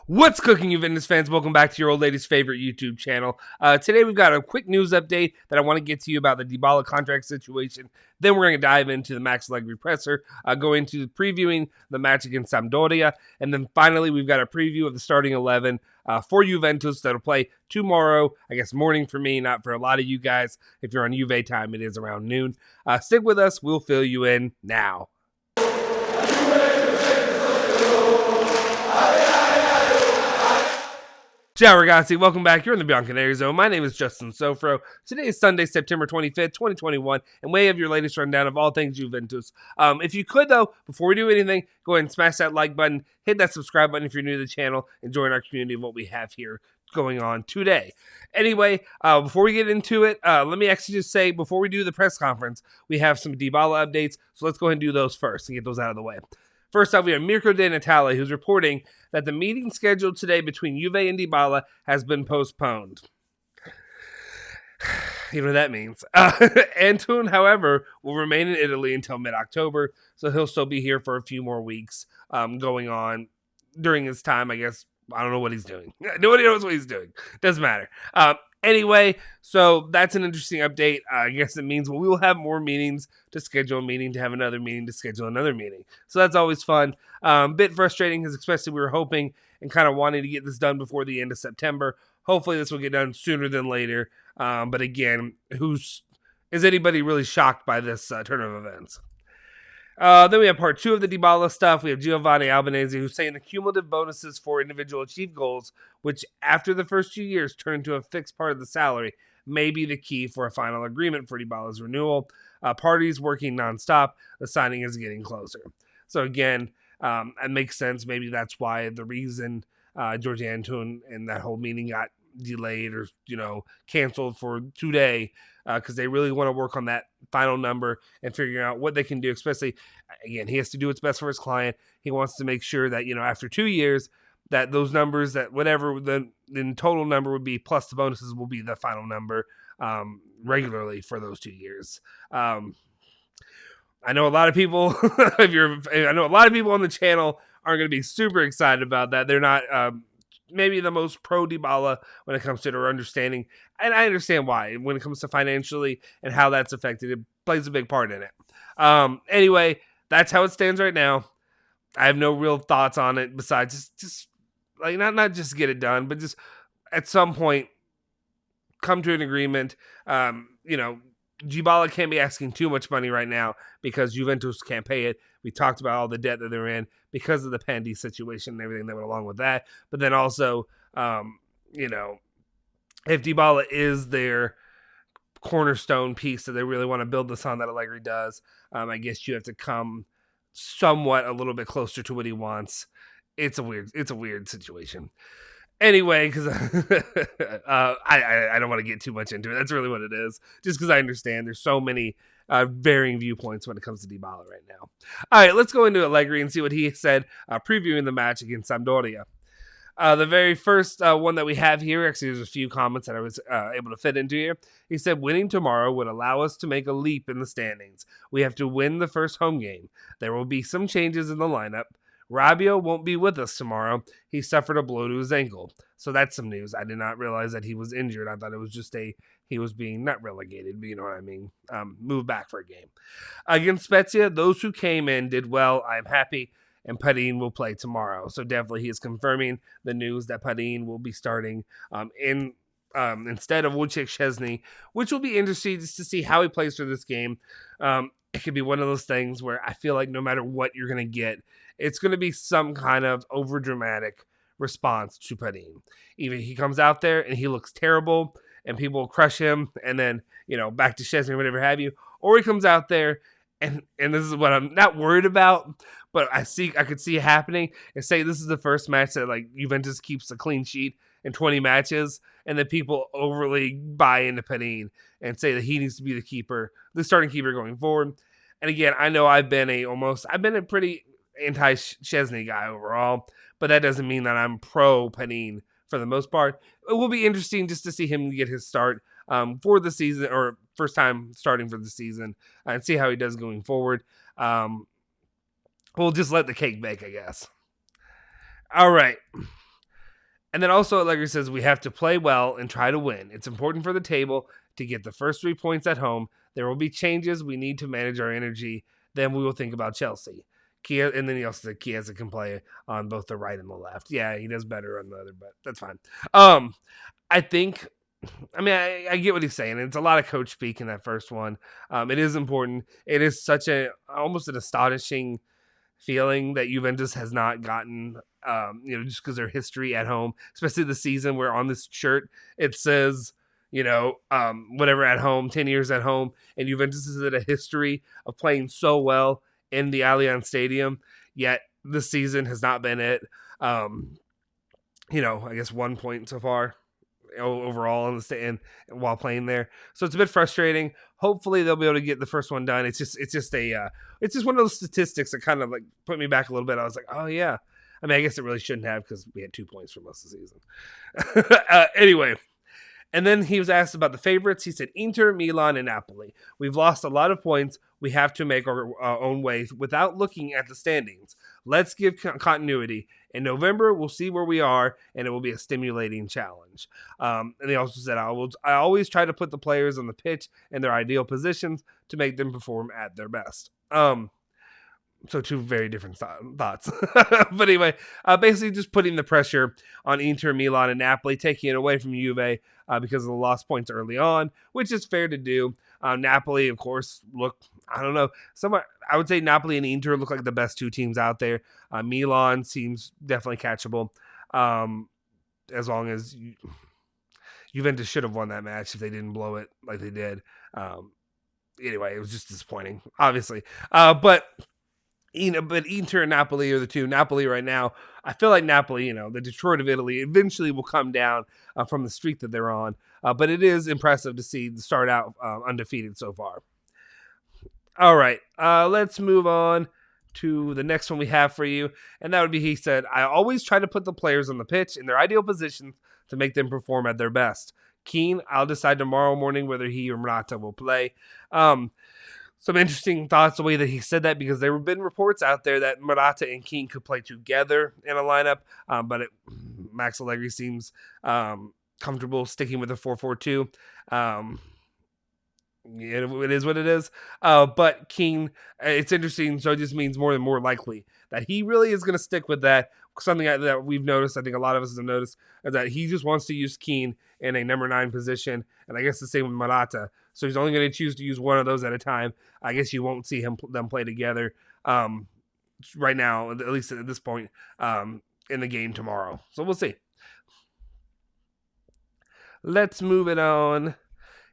What's cooking, Juventus fans? Welcome back to your old lady's favorite YouTube channel. Today we've got a quick news update that I want to get to you about the Dybala contract situation. Then we're going to dive into the Max Allegri presser, go into previewing the match against Sampdoria, and then finally we've got a preview of the starting 11 for Juventus that'll play tomorrow, I guess morning for me, not for a lot of you guys. If you're on Juve time, it is around noon. Stick with us. We'll fill you in now. Ciao ragazzi, welcome back. You're in the Bianconeri zone. My name is Justin Sofro. Today is Sunday, September 25th, 2021, and we have your latest rundown of all things Juventus. If you could, though, before we do anything, go ahead and smash that like button, hit that subscribe button if you're new to the channel, and join our community of what we have here going on today. Anyway, before we get into it, let me actually just say, before we do the press conference, we have some Dybala updates, so let's go ahead and do those first and get those out of the way. First off, we have Mirko De Natale, who's reporting that the meeting scheduled today between Juve and Dybala has been postponed. You know what that means. Antoon, however, will remain in Italy until mid-October, so he'll still be here for a few more weeks going on during his time, I guess. I don't know what he's doing. Nobody knows what he's doing. Doesn't matter. Anyway, so that's an interesting update. I guess it means we will have more meetings to schedule a meeting, to have another meeting, to schedule another meeting. So that's always fun. Bit frustrating because especially we were hoping and kind of wanting to get this done before the end of September. Hopefully this will get done sooner than later. But again, is anybody really shocked by this turn of events? Then we have part 2 of the Dybala stuff. We have Giovanni Albanese, who's saying the cumulative bonuses for individual achieved goals, which after the first 2 years turn to a fixed part of the salary, may be the key for a final agreement for Dybala's renewal. Parties working nonstop. The signing is getting closer. So again, it makes sense. Maybe that's why the reason George Antoon and that whole meeting got delayed or canceled for today, because they really want to work on that final number and figuring out what they can do. Especially, again, he has to do what's best for his client. He wants to make sure that after 2 years, that those numbers, that whatever the total number would be plus the bonuses, will be the final number regularly for those 2 years. I know a lot of people. I know a lot of people on the channel aren't going to be super excited about that. They're not maybe the most pro Dybala when it comes to their understanding. And I understand why. When it comes to financially and how that's affected, it plays a big part in it. Anyway, that's how it stands right now. I have no real thoughts on it besides just like not just get it done, but just at some point come to an agreement. Dybala can't be asking too much money right now because Juventus can't pay it. We talked about all the debt that they're in because of the Pandy situation and everything that went along with that. But then also, if Dybala is their cornerstone piece that they really want to build this on, that Allegri does, I guess you have to come somewhat a little bit closer to what he wants. It's a weird situation. Anyway, because I don't want to get too much into it. That's really what it is. Just because I understand there's so many varying viewpoints when it comes to Dybala right now. All right, let's go into Allegri and see what he said previewing the match against Sampdoria. The very first one that we have here, actually there's a few comments that I was able to fit into here. He said, winning tomorrow would allow us to make a leap in the standings. We have to win the first home game. There will be some changes in the lineup. Rabiot won't be with us tomorrow. He suffered a blow to his ankle. So that's some news. I did not realize that he was injured. I thought it was just he was being not relegated, but you know what I mean, moved back for a game. Against Spezia, those who came in did well. I'm happy, and Padin will play tomorrow. So definitely he is confirming the news that Padin will be starting instead of Wojciech Szczesny, which will be interesting just to see how he plays for this game. It could be one of those things where I feel like no matter what you're going to get, it's going to be some kind of overdramatic response to Padin. Either he comes out there and he looks terrible and people will crush him and then, back to Szczesny or whatever have you, or he comes out there and this is what I'm not worried about, but I could see happening, and say this is the first match that like Juventus keeps a clean sheet in 20 matches, and then people overly buy into Padin and say that he needs to be the starting keeper going forward. And again, I know I've been a pretty anti-Szczesny guy overall, but that doesn't mean that I'm pro Padin for the most part. It will be interesting just to see him get his start for the season, or first time starting for the season, and see how he does going forward. We'll just let the cake bake, I guess. All right. And then also, Allegri says, we have to play well and try to win. It's important for the table to get the first 3 points at home. There will be changes. We need to manage our energy. Then we will think about Chelsea. Kia, and then he also said Chiesa can play on both the right and the left. Yeah, he does better on the other, but that's fine. I think, I mean, I get what he's saying. It's a lot of coach speak in that first one. It is important. It is such almost an astonishing feeling that Juventus has not gotten, just because their history at home, especially the season where on this shirt it says, whatever at home, 10 years at home, and Juventus has had a history of playing so well in the Allianz Stadium, yet this season has not been it. I guess 1 point so far overall in the stand while playing there, so it's a bit frustrating. Hopefully they'll be able to get the first one done. It's just one of those statistics that kind of like put me back a little bit. I was like, oh yeah, I mean, I guess it really shouldn't have, because we had 2 points for most of the season. Anyway, and then he was asked about the favorites. He said Inter, Milan, and Napoli. We've lost a lot of points. We have to make our own way without looking at the standings. Let's give continuity. In November, we'll see where we are, and it will be a stimulating challenge. And he also said, I always try to put the players on the pitch in their ideal positions to make them perform at their best. So 2 very different thoughts. But anyway, basically just putting the pressure on Inter, Milan, and Napoli, taking it away from Juve because of the lost points early on, which is fair to do. Napoli, of course, I don't know. I would say Napoli and Inter look like the best 2 teams out there. Milan seems definitely catchable, as long as Juventus should have won that match if they didn't blow it like they did. Anyway, it was just disappointing, obviously. But Inter and Napoli are the 2. Napoli right now, I feel like Napoli, the Detroit of Italy, eventually will come down from the streak that they're on. But it is impressive to see the start out undefeated so far. All right, let's move on to the next one we have for you. And that would be, he said, I always try to put the players on the pitch in their ideal positions to make them perform at their best. Keane, I'll decide tomorrow morning whether he or Morata will play. Some interesting thoughts the way that he said that, because there have been reports out there that Morata and Keane could play together in a lineup, but Max Allegri seems comfortable sticking with the 4-4-2. It is what it is. But Keane, it's interesting, so it just means more and more likely that he really is going to stick with that. Something that we've noticed, I think a lot of us have noticed, is that he just wants to use Keane in a number 9 position, and I guess the same with Morata. So he's only going to choose to use one of those at a time. I guess you won't see them play together right now, at least at this point, in the game tomorrow. So we'll see. Let's move it on.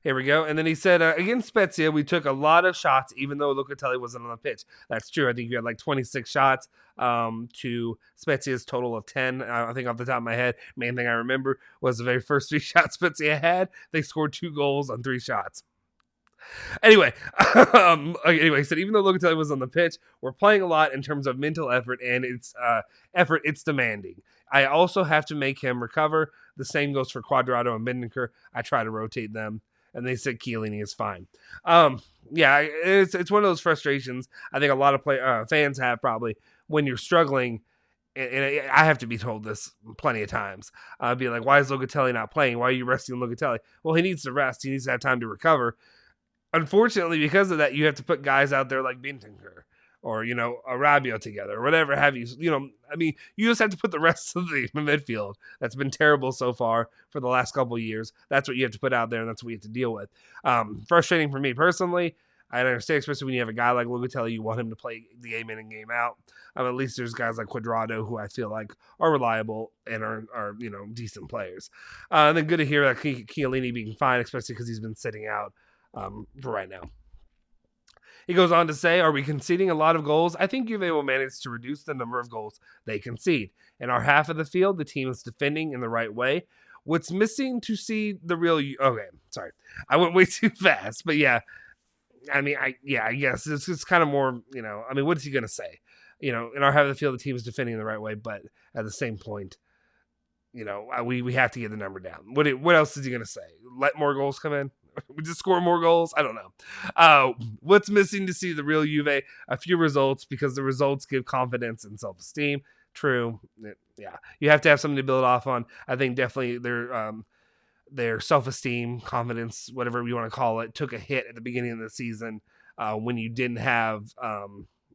Here we go. And then he said, against Spezia, we took a lot of shots, even though Locatelli wasn't on the pitch. That's true. I think you had like 26 shots to Spezia's total of 10. I think off the top of my head, main thing I remember was the very first 3 shots Spezia had. They scored 2 goals on 3 shots. Anyway, he said, even though Locatelli was on the pitch, we're playing a lot in terms of mental effort, and it's demanding. I also have to make him recover. The same goes for Quadrado and Bendiker. I try to rotate them. And they said Chiellini is fine. Yeah, it's one of those frustrations I think a lot of fans have probably when you're struggling. And I have to be told this plenty of times. Be like, why is Locatelli not playing? Why are you resting Locatelli? Well, he needs to rest. He needs to have time to recover. Unfortunately, because of that, you have to put guys out there like Bendiker or, a Rabiot together or whatever have you. You just have to put the rest of the midfield that's been terrible so far for the last couple of years. That's what you have to put out there, and that's what you have to deal with. Frustrating for me personally. I understand, especially when you have a guy like Locatelli, you want him to play the game in and game out. At least there's guys like Quadrado who I feel like are reliable and are decent players. And then good to hear that Chiellini being fine, especially because he's been sitting out for right now. He goes on to say, are we conceding a lot of goals? I think Juve will manage to reduce the number of goals they concede. In our half of the field, the team is defending in the right way. What's missing to see the real... Okay, sorry. I went way too fast, but yeah. I guess it's just kind of more, what is he going to say? In our half of the field, the team is defending in the right way, but at the same point, we have to get the number down. What else is he going to say? Let more goals come in? We just score more goals? I don't know. What's missing to see the real Juve? A few results, because the results give confidence and self-esteem. True. Yeah. You have to have something to build off on. I think definitely their self-esteem, confidence, whatever you want to call it, took a hit at the beginning of the season when you didn't have,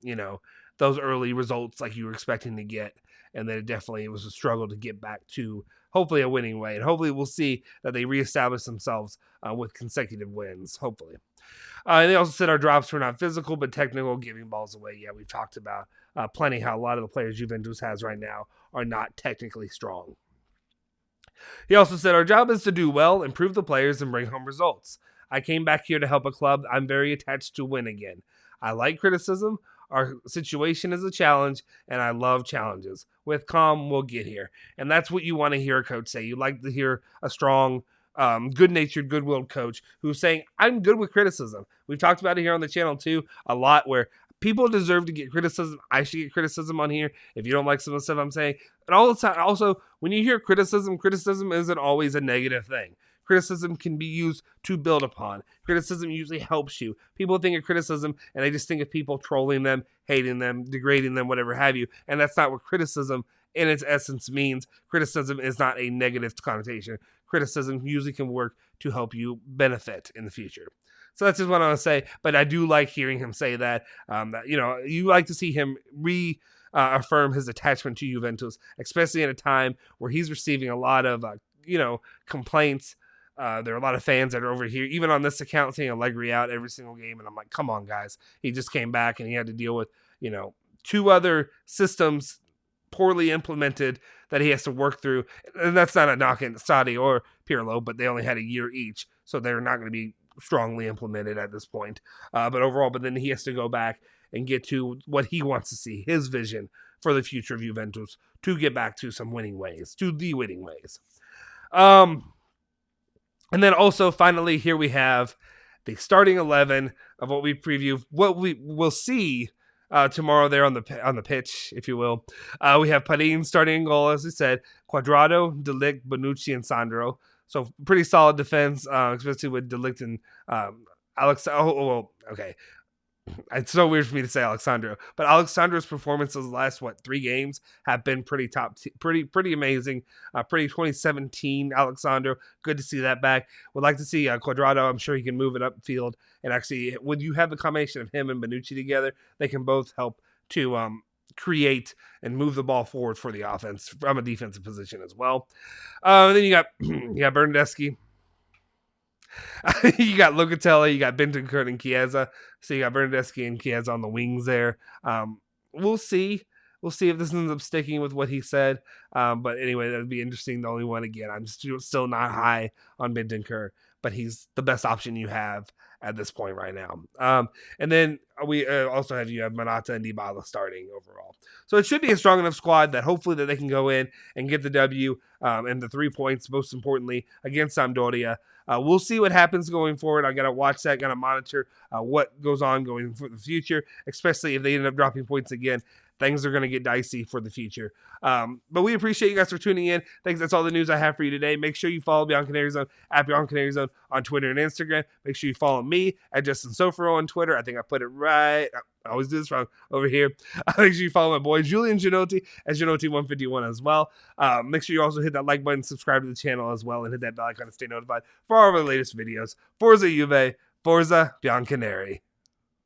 you know, those early results like you were expecting to get. And then it was a struggle to get back to hopefully a winning way. And hopefully we'll see that they reestablish themselves with consecutive wins, hopefully. And they also said our drops were not physical, but technical, giving balls away. Yeah, we've talked about plenty how a lot of the players Juventus has right now are not technically strong. He also said, our job is to do well, improve the players, and bring home results. I came back here to help a club I'm very attached to win again. I like criticism. Our situation is a challenge, and I love challenges. With calm, we'll get here. And that's what you want to hear a coach say. You like to hear a strong, good-natured, good-willed coach who's saying, I'm good with criticism. We've talked about it here on the channel, too, a lot, where people deserve to get criticism. I should get criticism on here if you don't like some of the stuff I'm saying. And all the time, also, when you hear criticism isn't always a negative thing. Criticism can be used to build upon. Criticism usually helps you. People think of criticism and they just think of people trolling them, hating them, degrading them, whatever have you. And that's not what criticism in its essence means. Criticism is not a negative connotation. Criticism usually can work to help you benefit in the future. So that's just what I want to say. But I do like hearing him say that. You like to see him affirm his attachment to Juventus, especially in a time where he's receiving a lot of, complaints. There are a lot of fans that are over here, even on this account, seeing Allegri out every single game. And I'm like, come on, guys. He just came back and he had to deal with, two other systems poorly implemented that he has to work through. And that's not a knock at Sadi or Pirlo, but they only had a year each. So they're not going to be strongly implemented at this point. But then he has to go back and get to what he wants to see, his vision for the future of Juventus, to get back to some winning ways, to the winning ways. And then also, finally, here we have the starting 11 of what we preview, what we will see tomorrow there on the pitch, if you will. We have Parin starting in goal, as we said, Cuadrado, De Ligt, Bonucci, and Sandro. So pretty solid defense, especially with De Ligt and Alex. Okay. It's so weird for me to say Alexandro, but Alexandro's performances the last 3 games have been pretty pretty amazing. Pretty 2017 Alexandro, good to see that back. Would like to see Cuadrado. I'm sure he can move it upfield, and actually, when you have the combination of him and Bonucci together, they can both help to create and move the ball forward for the offense from a defensive position as well. Then you got Bernardeschi. You got Locatelli, you got Bentancur and Chiesa. So you got Bernardeschi and Chiesa on the wings there. We'll see. We'll see if this ends up sticking with what he said. But anyway, that would be interesting. The only one, again, I'm still not high on Bentancur, but he's the best option you have at this point right now. And then we also have Morata and Dybala starting overall. So it should be a strong enough squad that hopefully that they can go in and get the W and the 3 points, most importantly, against Sampdoria. We'll see what happens going forward. I got to watch that, got to monitor what goes on going for the future, especially if they end up dropping points again. Things are going to get dicey for the future. But we appreciate you guys for tuning in. Thanks. That's all the news I have for you today. Make sure you follow Bianconeri Zone at Bianconeri Zone on Twitter and Instagram. Make sure you follow me at Justin Sofero on Twitter. I think I put it right. I always do this wrong over here. Make sure you follow my boy Julian Genotti at Genotti151 as well. Make sure you also hit that like button, subscribe to the channel as well, and hit that bell icon to stay notified for all of our latest videos. Forza Juve, Forza Bianconeri.